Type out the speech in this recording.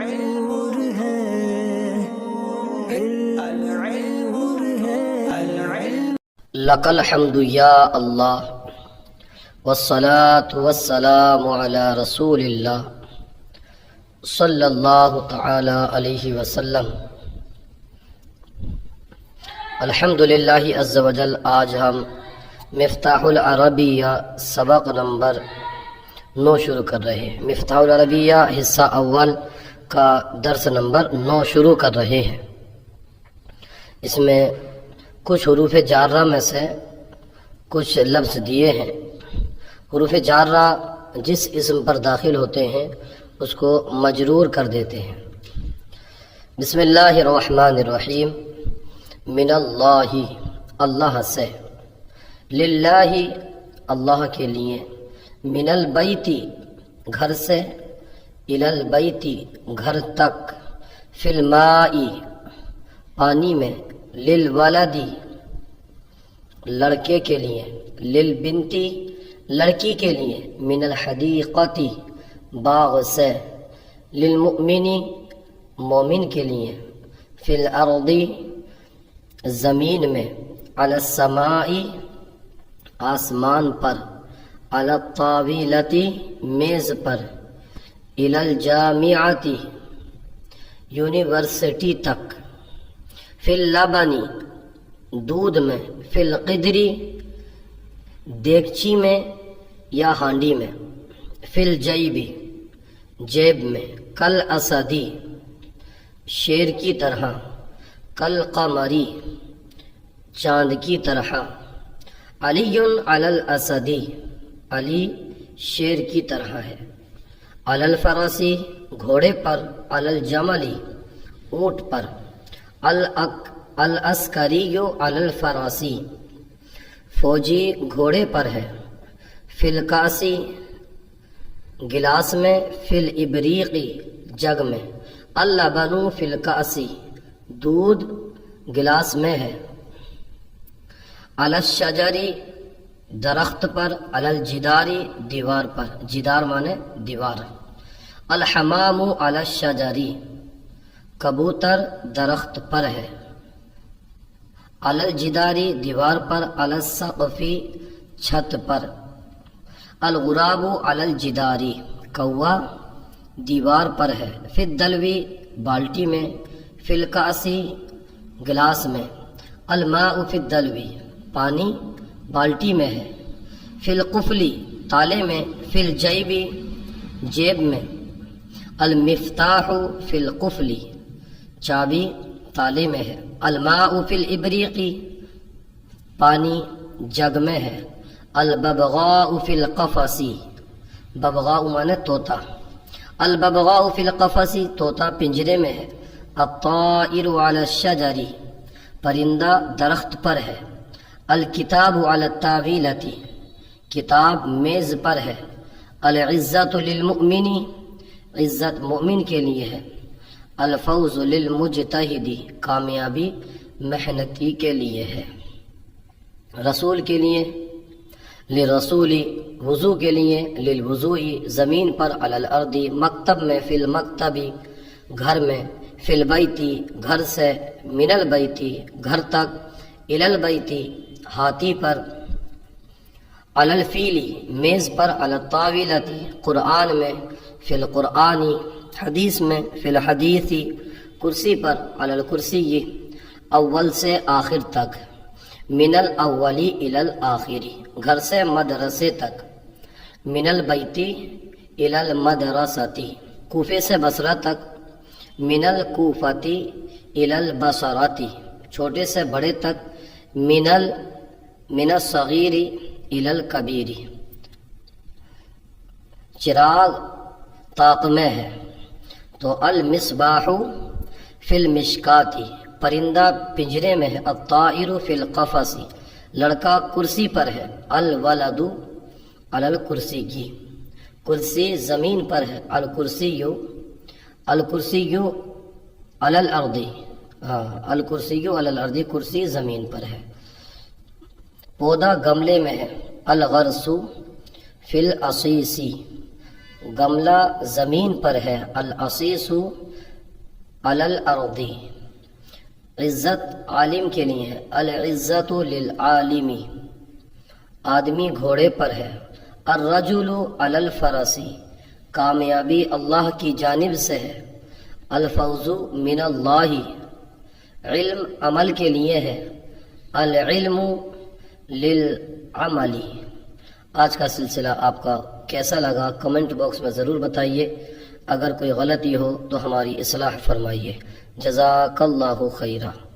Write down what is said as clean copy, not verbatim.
نور ہے نور ہے لک الحمد یا اللہ والصلاة والسلام علی رسول اللہ صلی اللہ تعالی علیہ وسلم۔ الحمدللہ عز و جل، آج ہم مفتاح العربیہ سبق نمبر 9 شروع کر رہے ہیں۔ مفتاح العربیہ حصہ اول کا درس نمبر 9 شروع کر رہے ہیں۔ اس میں کچھ حروف جارہ میں سے کچھ لفظ دیے ہیں۔ حروف جارہ جس اسم پر داخل ہوتے ہیں اس کو مجرور کر دیتے ہیں۔ بسم اللہ الرحمن الرحیم۔ من اللہ، اللہ سے، للہ، اللہ کے لیے، من البیتی، گھر سے، الی البیتی، گھر تک، فی المائی، پانی میں، للولدی، لڑکے کے لیے، للبنتی، لڑکی کے لیے، من الحدیقتی، باغ سے، للمؤمنی، مومن کے لیے، فی الارضی، زمین میں، علی السمائی، آسمان پر، علی الطاولتی، میز پر، الی الجامعتی، یونیورسٹی تک، فی اللبنی، دودھ میں، فی القدری، دیگچی میں یا ہانڈی میں، فی الجیبی، جیب میں، کل اسدی، شیر کی طرح، کل قمری، چاند کی طرح، علی علی الاسدی، علی شیر کی طرح ہے، علی الفرسی، گھوڑے پر، علی الجملی، اونٹ پر، العسکری علی الفراسی، فوجی گھوڑے پر ہے، فی الکاسی، گلاس میں، فی الابریقی، جگ میں، اللبن فی الکاسی، دودھ گلاس میں ہے، علی الشجری، درخت پر، علی الجداری، دیوار پر، جدار مانے دیوار، الحمام علی الشجری، کبوتر درخت پر ہے، علی الجداری، دیوار پر، علی السقف، چھت پر، الغراب علی الجداری، کوا دیوار پر ہے، فی الدلوی، بالٹی میں، فی الکاسی، گلاس میں، الماء فی الدلوی، پانی بالٹی میں ہے، فی القفلی، تالے میں، فی الجیبی، جیب میں، المفتاح فی القفلی، چابی تالے میں ہے، الماء فی الابریقی، پانی جگ میں ہے، الببغاء فی القفصی، ببغاء مانے طوطا، الببغاء فی القفصی، طوطا پنجرے میں ہے، الطائر علی الشجر، پرندہ درخت پر ہے، الکتاب علی الطاولتی، کتاب میز پر ہے، العزت للمؤمن، عزت مومن کے لیے ہے، الفوز للمجتہد، کامیابی محنتی کے لیے ہے، رسول کے لیے، لرسولی، وضو کے لیے، للوضوئی، زمین پر، علی الارض، مکتب میں، فی المکتبی، گھر میں، فی البیتی، گھر سے، من البیتی، گھر تک، الی البیتی، ہاتھی پر، علی الفیلی، میز پر، علی الطاولتی، قرآن میں، فی القرآنی، حدیث میں، فی الحدیثی، کرسی پر، علی الکرسی، اول سے آخر تک، من الاولی الی الآخری، گھر سے مدرسے تک، من البیتی الی المدرستی، کوفے سے بصرہ تک، من الکوفتی الی البصرتی، چھوٹے سے بڑے تک، من الصغیر الی الکبیر، چراغ طاق میں ہے تو المصباح فی المشکاتی، پرندہ پنجرے میں ہے، الطائر فی القفص، لڑکا کرسی پر ہے، الولد علی الکرسی کی، کرسی زمین پر ہے، الکرسی علی الارض، الکرسی علی الارض، کرسی زمین پر ہے، پودا گملے میں ہے، الغرس فی العصیص، گملہ زمین پر ہے، العصیص علل ارضی، عزت عالم کے لیے ہے، العزت للعالمی، آدمی گھوڑے پر ہے، الرجل علی الفرسی، کامیابی اللہ کی جانب سے ہے، الفوز من اللہ، علم عمل کے لیے ہے، العلم للعمل۔ آج کا سلسلہ آپ کا کیسا لگا کمنٹ باکس میں ضرور بتائیے، اگر کوئی غلطی ہو تو ہماری اصلاح فرمائیے۔ جزاک اللہ خیرہ۔